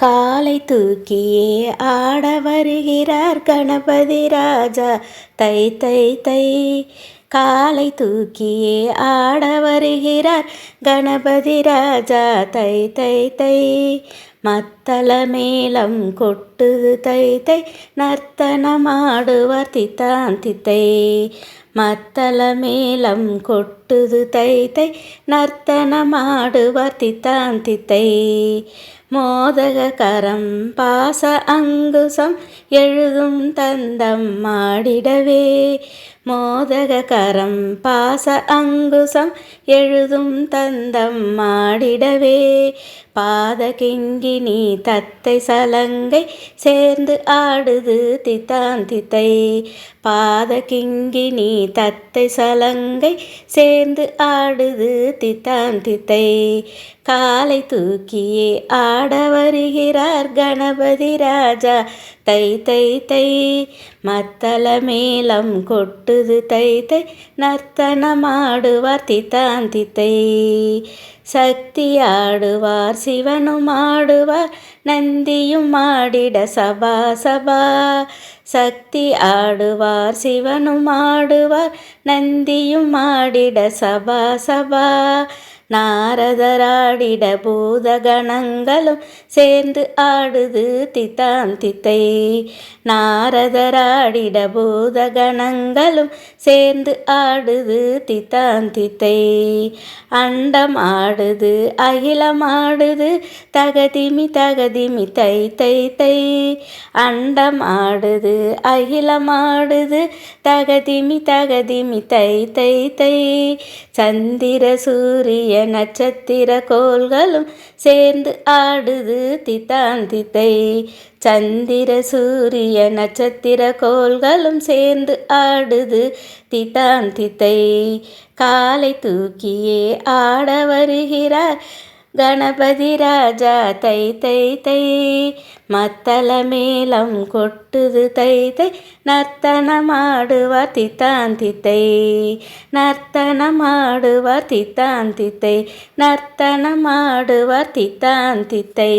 காலை தூக்கியே ஆட வருகிறார் கணபதி ராஜா தை தை தை. காலை தூக்கியே ஆட வருகிறார் கணபதி ராஜா தை தை தை. மத்தள மேளம் கொட்டுது தை தை, நர்த்தனமாடுவார் தித்தான் தித்தை. மத்தள மேளம் கொட்டுது தை தை, நர்த்தனமாடுவார் தித்தான் தித்தை. மோதக கரம் பாச அங்குசம் எழுதும் தந்தம் மாடிடவே. மோதக கரம் பாச அங்குசம் எழுதும் தந்தம் மாடிடவே. பாதகிங்கினி தத்தை சலங்கை சேர்ந்து ஆடுது தித்தான் தித்தை. பாதகிங்கினி தத்தை சலங்கை சேர்ந்து ஆடுது தித்தான் தித்தை. காலை தூக்கியே ஆட வருகிறார் கணபதி ராஜா தை தை தை. மத்தள மேளம் கொட்டுது தை தை, நர்த்தனமாடுவார் தித்தான் தித்தை. சக்தி ஆடுவார் சிவனும் ஆடுவார் நந்தியும் ஆடிட சபா சபா. சக்தி ஆடுவார் சிவனும் ஆடுவார் நந்தியும் ஆடிட சபா சபா. நாரதராடிட பூதகணங்களும் சேர்ந்து ஆடுது தித்தான் தித்தை. நாரதராடிட பூதகணங்களும் சேர்ந்து ஆடுது தித்தான் தித்தை. அண்டம் ஆடுது அகிலம் ஆடுது தகதிமி தகதிமி தை தை தை. அண்டம் ஆடுது அகிலம் ஆடுது தகதிமி தகதிமி தை தை தை. சந்திர சூரிய நட்சத்திர கோள்களும் சேர்ந்து ஆடுது தித்தான் தித்தை. சந்திர சூரிய நட்சத்திர கோள்களும் சேர்ந்து ஆடுது தித்தான் தித்தை. காலை தூக்கியே ஆட வருகிறார் கணபதி ராஜா தை தை தை. மத்தள மேளம் கொட்டுது தை தை, நர்த்தனமாடுவார் தித்தான் தித்தை. நர்த்தனமாடுவார் தித்தான் தித்தை. நர்த்தனமாடுவார் தித்தான் தித்தை.